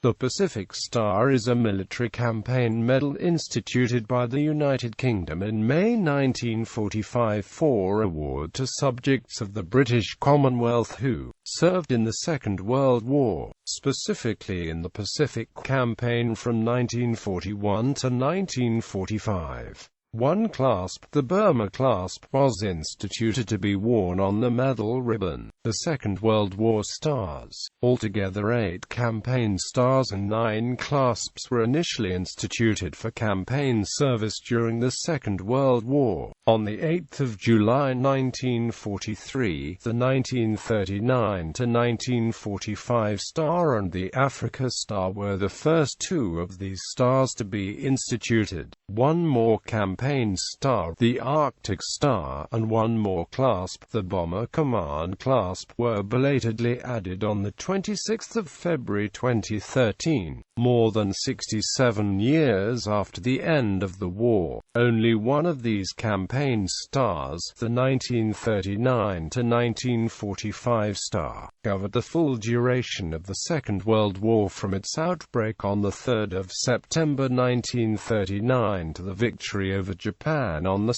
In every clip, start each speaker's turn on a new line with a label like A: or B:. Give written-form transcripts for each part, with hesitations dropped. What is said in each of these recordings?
A: The Pacific Star is a military campaign medal instituted by the United Kingdom in May 1945 for award to subjects of the British Commonwealth who served in the Second World War, specifically in the Pacific Campaign from 1941 to 1945. One clasp, the Burma Clasp, was instituted to be worn on the medal ribbon. The Second World War stars, altogether 8 campaign stars and 9 clasps, were initially instituted for campaign service during the Second World War. On 8 July 1943, the 1939–1945 Star and the Africa Star were the first 2 of these stars to be instituted. One more campaign star, the Arctic Star, and one more clasp, the Bomber Command Clasp, were belatedly added on 26 February 2013, more than 67 years after the end of the war. Only one of these campaign stars, the 1939–1945 Star, covered the full duration of the Second World War from its outbreak on 3 September 1939 to the victory over Japan on 2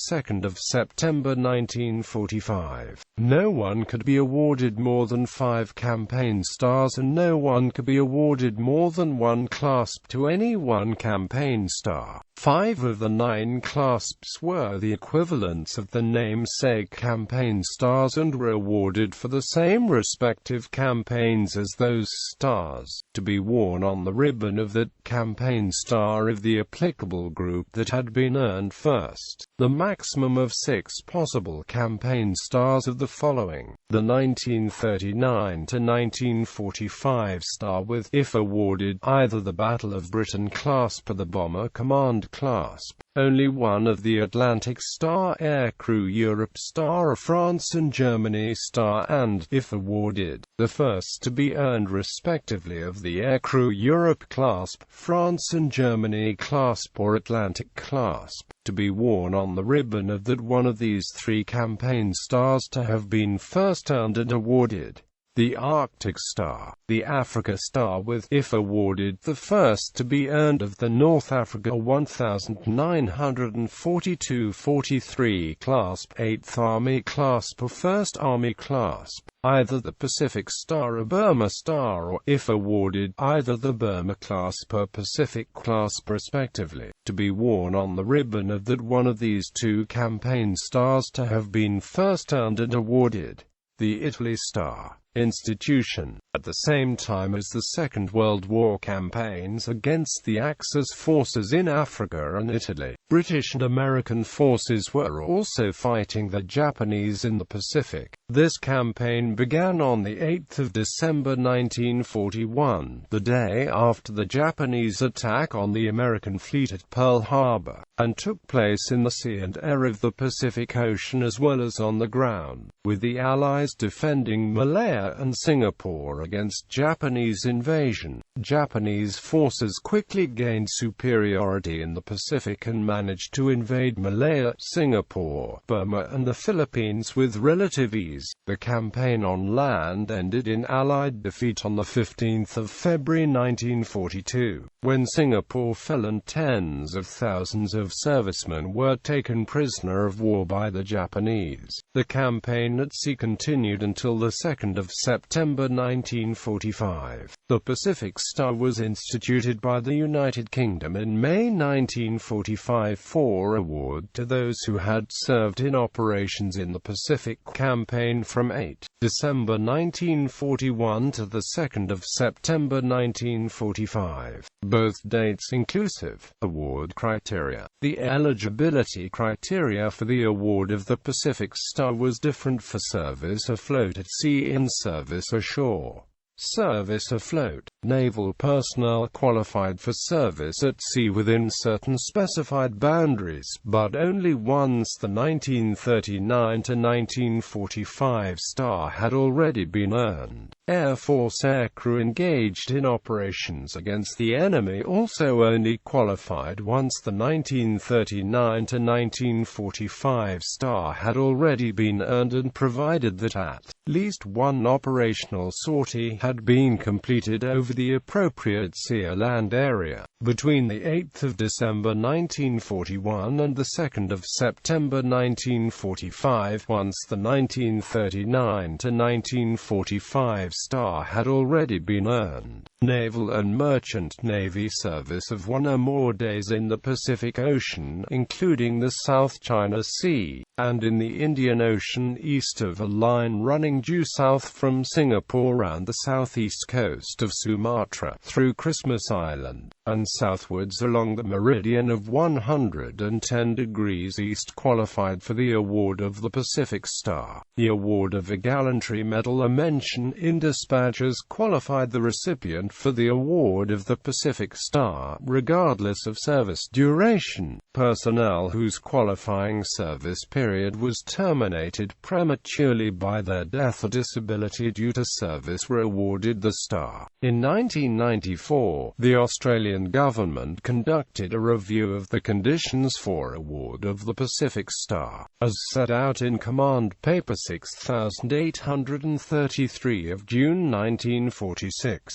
A: September 1945. No one could be awarded more than 5 campaign stars, and no one could be awarded more than 1 clasp to any one campaign star. 5 of the 9 clasps were the equivalents of the namesake campaign stars and were awarded for the same respective campaigns as those stars, to be worn on the ribbon of that campaign star of the applicable group that had been earned first. The maximum of 6 possible campaign stars of the following: the 1939–1945 Star with, if awarded, either the Battle of Britain Clasp or the Bomber Command Clasp. Only one of the Atlantic Star, Aircrew Europe Star, or France and Germany Star, and, if awarded, the first to be earned respectively of the Aircrew Europe Clasp, France and Germany Clasp, or Atlantic Clasp, to be worn on the ribbon of that one of these 3 campaign stars to have been first earned and awarded. The Arctic Star, the Africa Star with, if awarded, the first to be earned of the North Africa 1942–43 Clasp, 8th Army Clasp or 1st Army Clasp, either the Pacific Star or Burma Star, or, if awarded, either the Burma Clasp or Pacific Clasp respectively, to be worn on the ribbon of that one of these 2 campaign stars to have been first earned and awarded. The Italy Star institution, at the same time as the Second World War campaigns against the Axis forces in Africa and Italy, British and American forces were also fighting the Japanese in the Pacific. This campaign began on 8 December 1941, the day after the Japanese attack on the American fleet at Pearl Harbor, and took place in the sea and air of the Pacific Ocean as well as on the ground, with the Allies defending Malaya and Singapore against Japanese invasion. Japanese forces quickly gained superiority in the Pacific and managed to invade Malaya, Singapore, Burma and the Philippines with relative ease. The campaign on land ended in Allied defeat on 15 February 1942, when Singapore fell and tens of thousands of servicemen were taken prisoner of war by the Japanese. The campaign at sea continued until 2 September 1945. The Pacific Star was instituted by the United Kingdom in May 1945 for award to those who had served in operations in the Pacific Campaign from 8 December 1941 to 2 September 1945. Both dates inclusive. Award criteria. The eligibility criteria for the award of the Pacific Star was different for service afloat at sea and service ashore. Service afloat. Naval personnel qualified for service at sea within certain specified boundaries, but only once the 1939–1945 Star had already been earned. Air Force aircrew engaged in operations against the enemy also only qualified once the 1939–1945 Star had already been earned, and provided that at least one operational sortie had had been completed over the appropriate sea or land area. Between the 8th of December 1941 and the 2nd of September 1945, once the 1939–1945 star had already been earned, naval and merchant navy service of 1 or more days in the Pacific Ocean, including the South China Sea, and in the Indian Ocean east of a line running due south from Singapore round the southeast coast of Sumatra, through Christmas Island, and southwards along the meridian of 110 degrees east, qualified for the award of the Pacific Star. The award of a gallantry medal, a mention in dispatches, qualified the recipient for the award of the Pacific Star, regardless of service duration. Personnel whose qualifying service period was terminated prematurely by their death or disability due to service were awarded the star. In 1994, the Australian government conducted a review of the conditions for award of the Pacific Star, as set out in Command Paper 6833 of June 1946.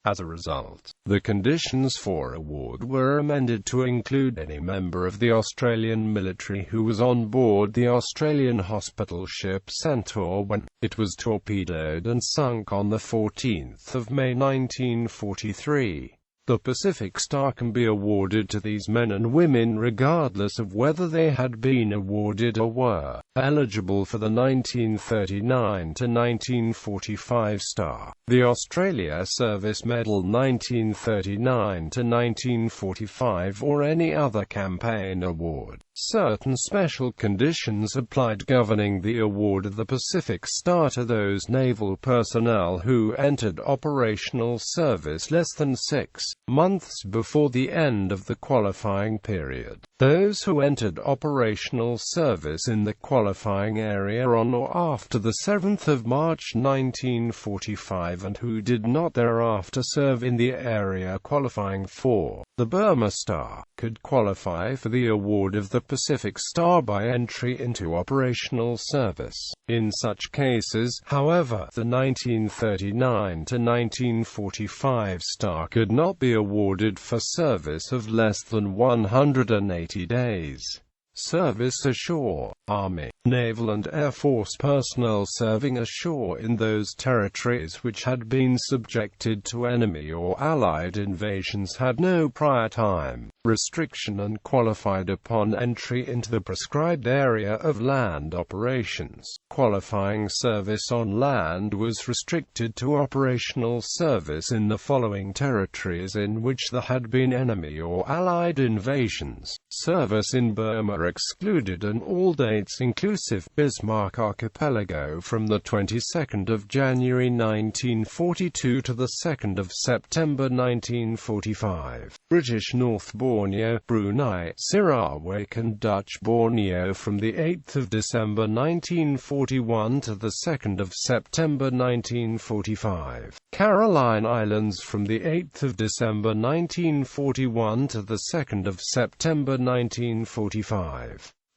A: As a result, the conditions for award were amended to include any member of the Australian military who was on board the Australian hospital ship Centaur when it was torpedoed and sunk on 14 May 1943. The Pacific Star can be awarded to these men and women regardless of whether they had been awarded or were eligible for the 1939–1945 star, the Australia Service Medal 1939–1945, or any other campaign award. Certain special conditions applied governing the award of the Pacific Star to those naval personnel who entered operational service less than 6 months before the end of the qualifying period. Those who entered operational service in the qualifying area on or after the 7th of March 1945 and who did not thereafter serve in the area qualifying for the Burma Star, could qualify for the award of the Pacific Star by entry into operational service. In such cases, however, the 1939–1945 star could not be awarded for service of less than 180 days. Service ashore. Army, Naval and Air Force personnel serving ashore in those territories which had been subjected to enemy or Allied invasions had no prior time restriction and qualified upon entry into the prescribed area of land operations. Qualifying service on land was restricted to operational service in the following territories in which there had been enemy or Allied invasions. Service in Burma excluded and all dates inclusive: Bismarck Archipelago from the 22nd of January 1942 to the 2nd of September 1945. British North Borneo, Brunei, Sarawak and Dutch Borneo from the 8th of December 1941 to the 2nd of September 1945. Caroline Islands from the 8th of December 1941 to the 2nd of September 1945.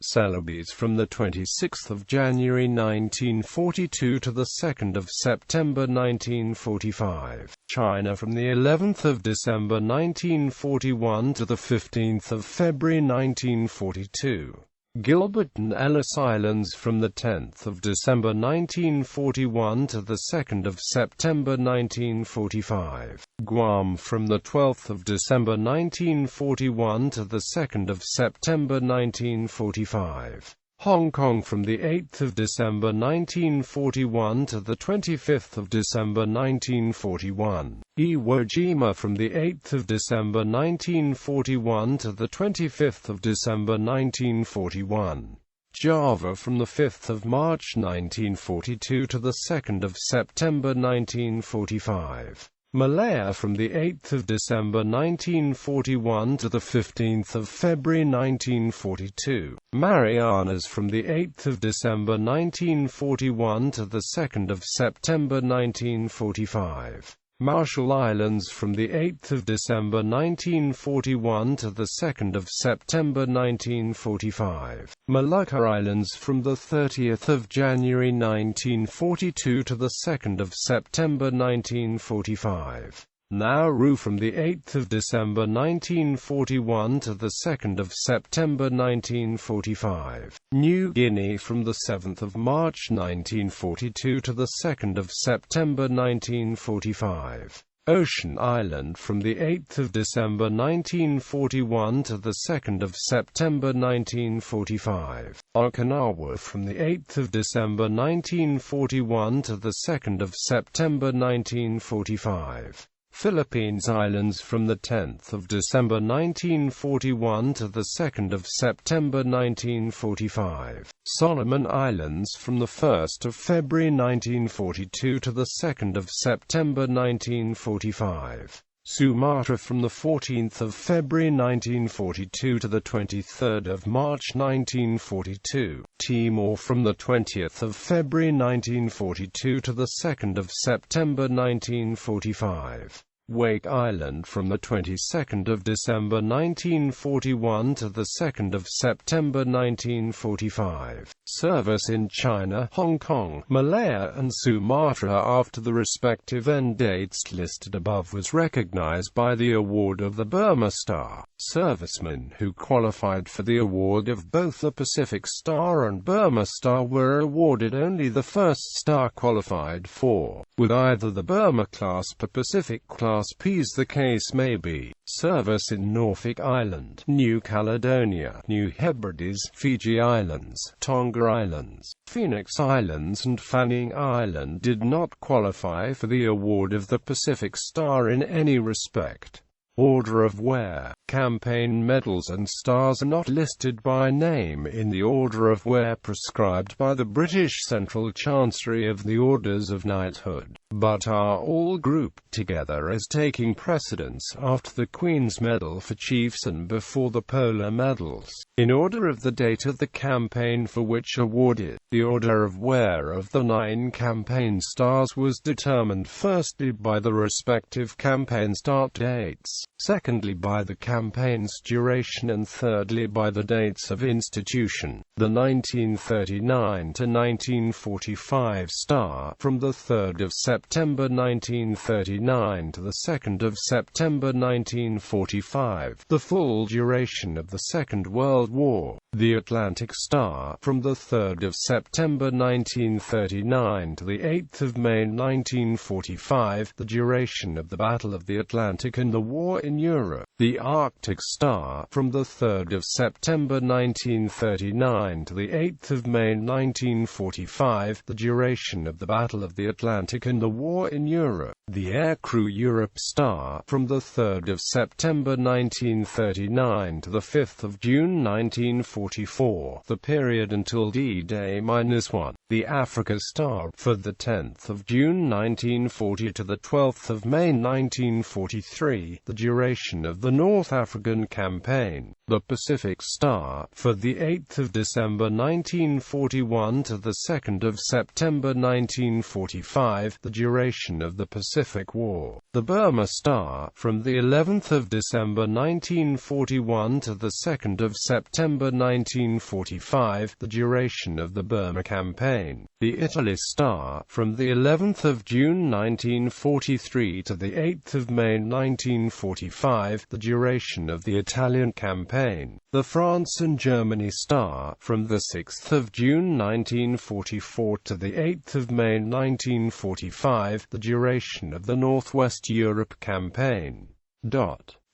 A: Celebes from the 26th of January 1942 to the 2nd of September 1945. China from the 11th of December 1941 to the 15th of February 1942. Gilbert and Ellice Islands from the 10th of December 1941 to the 2nd of September 1945. Guam from the 12th of December 1941 to the 2nd of September 1945. Hong Kong from the 8th of December 1941 to the 25th of December 1941. Iwo Jima from the 8th of December 1941 to the 25th of December 1941. Java from the 5th of March 1942 to the 2nd of September 1945. Malaya from the 8th of December 1941 to the 15th of February 1942. Marianas from the 8th of December 1941 to the 2nd of September 1945. Marshall Islands from the 8th of December 1941 to the 2nd of September 1945. Molucca Islands from the 30th of January 1942 to the 2nd of September 1945. Nauru from the 8th of December 1941 to the 2nd of September 1945. New Guinea from the 7th of March 1942 to the 2nd of September 1945. Ocean Island from the 8th of December 1941 to the 2nd of September 1945. Okinawa from the 8th of December 1941 to the 2nd of September 1945. Philippines Islands from the 10th of December 1941 to the 2nd of September 1945. Solomon Islands from the 1st of February 1942 to the 2nd of September 1945. Sumatra from the 14th of February 1942 to the 23rd of March 1942. Timor from the 20th of February 1942 to the 2nd of September 1945. Wake Island from the 22nd of December 1941 to the 2nd of September 1945. Service in China, Hong Kong, Malaya and Sumatra after the respective end dates listed above was recognized by the award of the Burma Star. Servicemen who qualified for the award of both the Pacific Star and Burma Star were awarded only the first star qualified for, with either the Burma Clasp or Pacific Class P as the case may be. Service in Norfolk Island, New Caledonia, New Hebrides, Fiji Islands, Tonga Islands, Phoenix Islands and Fanning Island did not qualify for the award of the Pacific Star in any respect. Order of wear. Campaign medals and stars are not listed by name in the order of wear prescribed by the British Central Chancery of the Orders of Knighthood, but are all grouped together as taking precedence after the Queen's Medal for Chiefs and before the Polar Medals, in order of the date of the campaign for which awarded. The order of wear of the 9 campaign stars was determined firstly by the respective campaign start dates, secondly by the campaign's duration and thirdly by the dates of institution. The 1939 to 1945 star from the 3rd of September 1939 to the 2nd of September 1945, the full duration of the Second World War. The Atlantic Star from the 3rd of September 1939 to the 8th of May 1945, the duration of the Battle of the Atlantic and the war in Europe. The Arctic Star from the 3rd of September 1939 to the 8th of May 1945, the duration of the Battle of the Atlantic and the war in Europe. The Aircrew Europe Star from the 3rd of September 1939 to the 5th of June 1944, the period until D-Day-1. The Africa Star for the 10th of June 1940 to the 12th of May 1943, the duration of the North African Campaign. The Pacific Star for the 8th of December 1941 to the 2nd of September 1945, the duration of the Pacific War. The Burma Star from the 11th of December 1941 to the 2nd of September 1945, the duration of the Burma Campaign. The Italy Star from the 11th of June 1943 to the 8th of May 1945, the duration of the Italian Campaign. The France and Germany Star from the 6th of June 1944 to the 8th of May 1945, the duration of the Northwest Europe Campaign.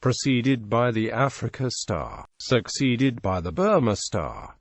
A: Preceded by the Africa Star, succeeded by the Burma Star.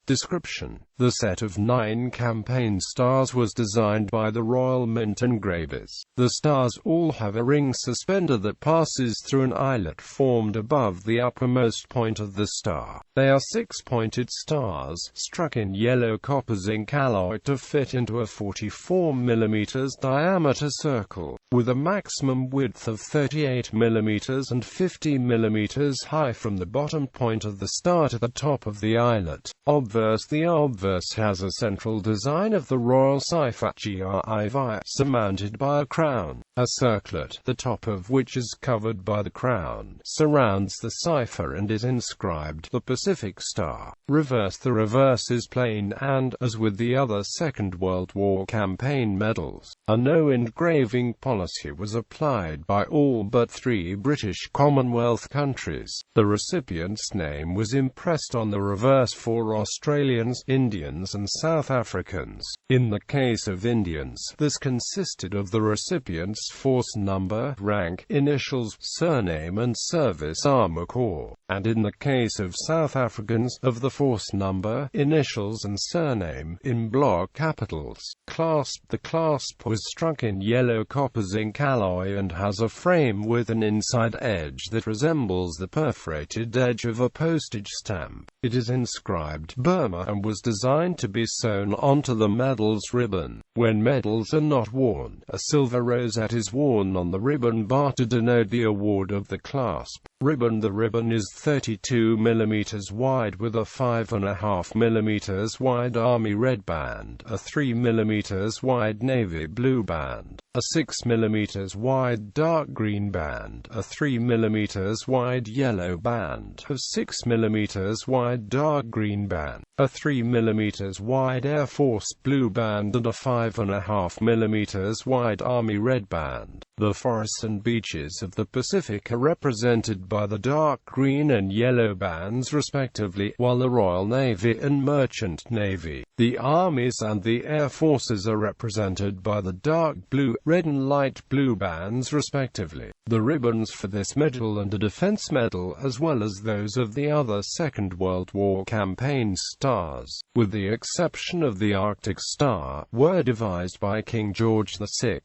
A: Description. The set of 9 campaign stars was designed by the Royal Mint engravers. The stars all have a ring suspender that passes through an eyelet formed above the uppermost point of the star. They are 6-pointed stars, struck in yellow copper zinc alloy to fit into a 44 mm diameter circle. with a maximum width of 38 mm and 50 mm high from the bottom point of the star to the top of the eyelet. Obverse. The obverse has a central design of the royal cipher GRIV surmounted by a crown. A circlet, the top of which is covered by the crown, surrounds the cipher and is inscribed "The Pacific Star." Reverse. The reverse is plain and, as with the other Second World War campaign medals, a no engraving policy was applied by all but 3 British Commonwealth countries. The recipient's name was impressed on the reverse for Australians, Indians and South Africans. In the case of Indians, this consisted of the recipient's force number, rank, initials, surname and service armour corps, and in the case of South Africans, of the force number, initials and surname, in block capitals. Clasp. The clasp was struck in yellow copper zinc alloy and has a frame with an inside edge that resembles the perforated edge of a postage stamp. It is inscribed Burma and was designed to be sewn onto the medal's ribbon. When medals are not worn, a silver rosette is worn on the ribbon bar to denote the award of the clasp ribbon. The ribbon is 32 mm wide with a 5.5 mm wide Army red band, a 3 mm wide Navy blue band, a 6 mm wide dark green band, a 3 mm wide yellow band, a 6 mm wide dark green band, a 3 mm wide Air Force blue band and a 5.5 mm wide Army red band. The forests and beaches of the Pacific are represented by the dark green and yellow bands respectively, while the Royal Navy and Merchant Navy, the Armies and the Air Forces are represented by the dark blue, red and light blue bands respectively. The ribbons for this medal and a defense medal, as well as those of the other Second World War campaign stars, with the exception of the Arctic Star, were devised by King George VI.